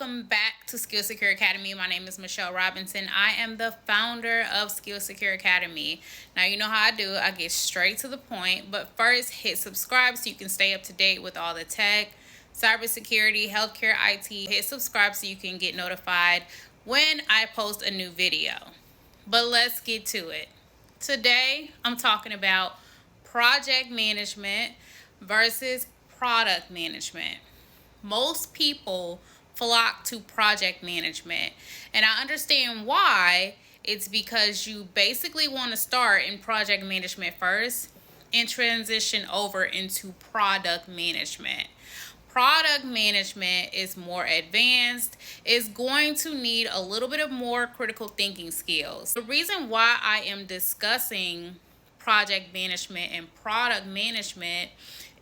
Welcome back to Skill Secure Academy. My name is Michelle Robinson. I am the founder of Skill Secure Academy. Now, you know how I do. I get straight to the point. But first, hit subscribe so you can stay up to date with all the tech, cybersecurity, healthcare, IT. Hit subscribe so you can get notified when I post a new video. But let's get to it. Today, I'm talking about project management versus product management. Most people flock to project management, and I understand why. It's because you basically want to start in project management first and transition over into product management. Product management is more advanced, is going to need a little bit of more critical thinking skills. The reason why I am discussing project management and product management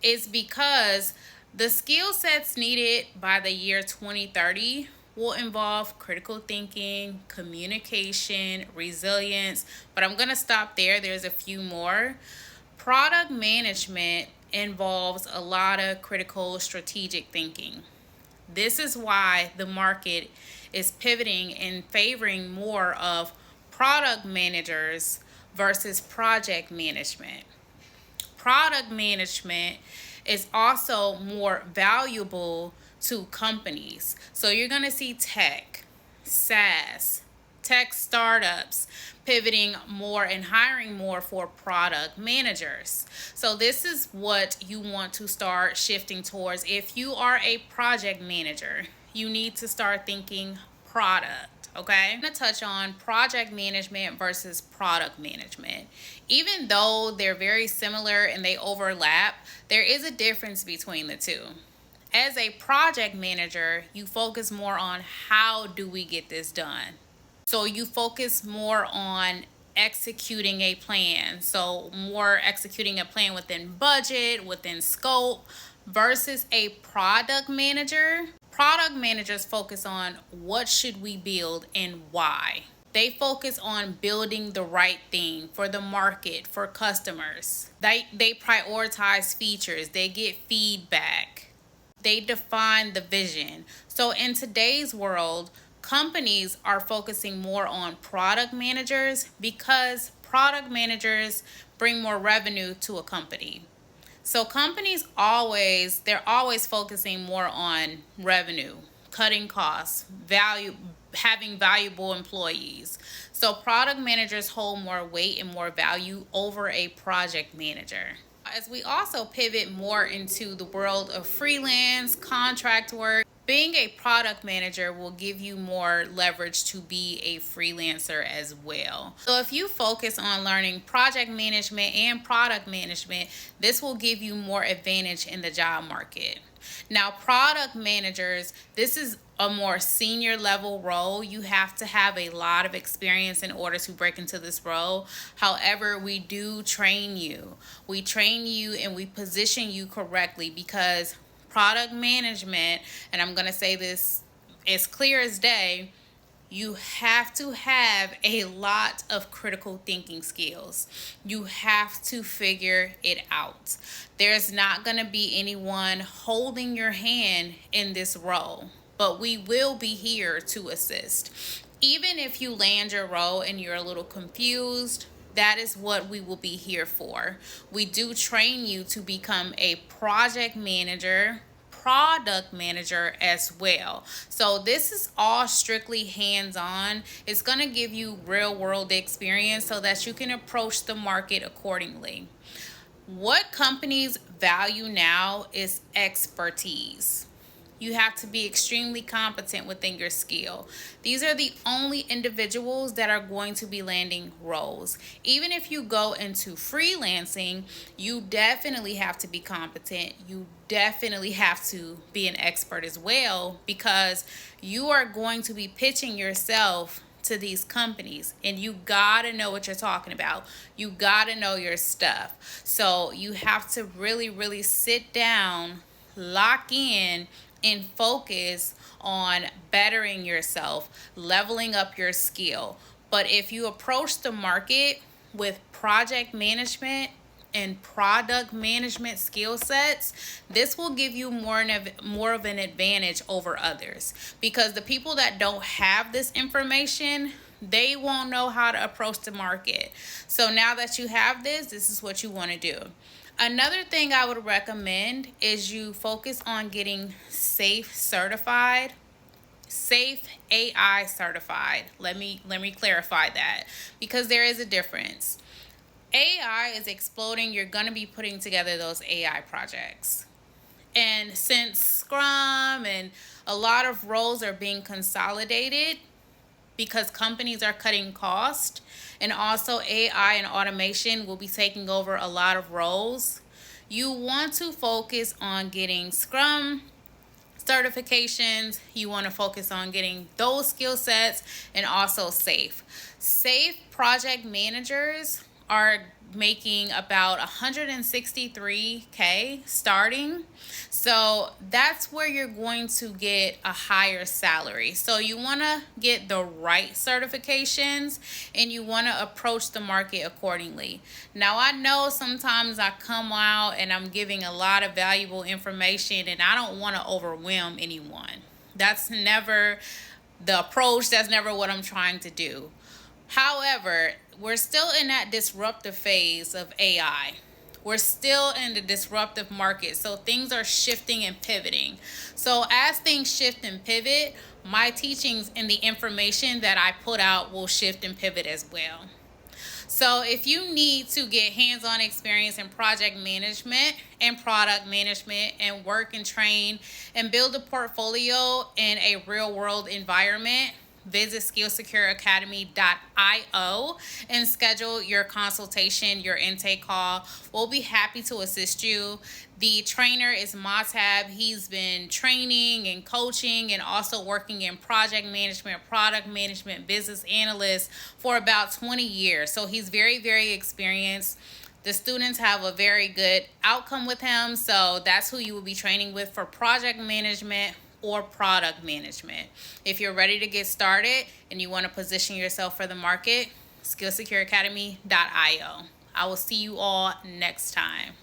is because the skill sets needed by the year 2030 will involve critical thinking, communication, resilience, but I'm going to stop there. There's a few more. Product management involves a lot of critical strategic thinking. This is why the market is pivoting and favoring more of product managers versus project management. Product management is also more valuable to companies. So you're going to see tech, SaaS, tech startups pivoting more and hiring more for product managers. So this is what you want to start shifting towards. If you are a project manager, you need to start thinking product. Okay, I'm going to touch on project management versus product management. Even though they're very similar and they overlap, there is a difference between the two. As a project manager, you focus more on how do we get this done. So you focus more on executing a plan. So more executing a plan within budget, within scope, versus a product manager. Product managers focus on what should we build and why. They focus on building the right thing for the market, for customers. They prioritize features. They get feedback. They define the vision. So in today's world, companies are focusing more on product managers because product managers bring more revenue to a company. So companies they're always focusing more on revenue, cutting costs, having valuable employees. So product managers hold more weight and more value over a project manager. As we also pivot more into the world of freelance, contract work, being a product manager will give you more leverage to be a freelancer as well. So if you focus on learning project management and product management, this will give you more advantage in the job market. Now, product managers, this is a more senior level role. You have to have a lot of experience in order to break into this role. However, we do train you. We train you and we position you correctly because product management, and I'm going to say this as clear as day, you have to have a lot of critical thinking skills. You have to figure it out. There's not going to be anyone holding your hand in this role, but we will be here to assist. Even if you land your role and you're a little confused, that is what we will be here for. We do train you to become a project manager, product manager as well. So this is all strictly hands-on. It's going to give you real world experience so that you can approach the market accordingly. What companies value now is expertise. You have to be extremely competent within your skill. These are the only individuals that are going to be landing roles. Even if you go into freelancing, you definitely have to be competent. You definitely have to be an expert as well because you are going to be pitching yourself to these companies and you gotta know what you're talking about. You gotta know your stuff. So you have to really sit down, lock in, and focus on bettering yourself, leveling up your skill. But if you approach the market with project management and product management skill sets, this will give you more of an advantage over others, because the people that don't have this information, they won't know how to approach the market. So now that you have this is what you want to do. Another thing I would recommend is you focus on getting SAFe certified. SAFe AI certified. Let me clarify that, because there is a difference. AI is exploding. You're going to be putting together those AI projects. And since Scrum and a lot of roles are being consolidated because companies are cutting cost, and also AI and automation will be taking over a lot of roles, you want to focus on getting Scrum certifications. You want to focus on getting those skill sets, and also SAFe project managers are making about 163K starting. So that's where you're going to get a higher salary. So you want to get the right certifications, and you want to approach the market accordingly. Now, I know sometimes I come out and I'm giving a lot of valuable information, and I don't want to overwhelm anyone. That's never the approach. That's never what I'm trying to do. However, we're still in that disruptive phase of AI. We're still in the disruptive market. So things are shifting and pivoting. So as things shift and pivot, my teachings and the information that I put out will shift and pivot as well. So if you need to get hands-on experience in project management and product management, and work and train and build a portfolio in a real-world environment, visit skillsecureacademy.io and schedule your consultation, your intake call. We'll be happy to assist you. The trainer is Matab. He's been training and coaching and also working in project management, product management, business analyst for about 20 years. So he's very, very experienced. The students have a very good outcome with him. So that's who you will be training with for project management or product management. If you're ready to get started and you want to position yourself for the market, skillsecureacademy.io. I will see you all next time.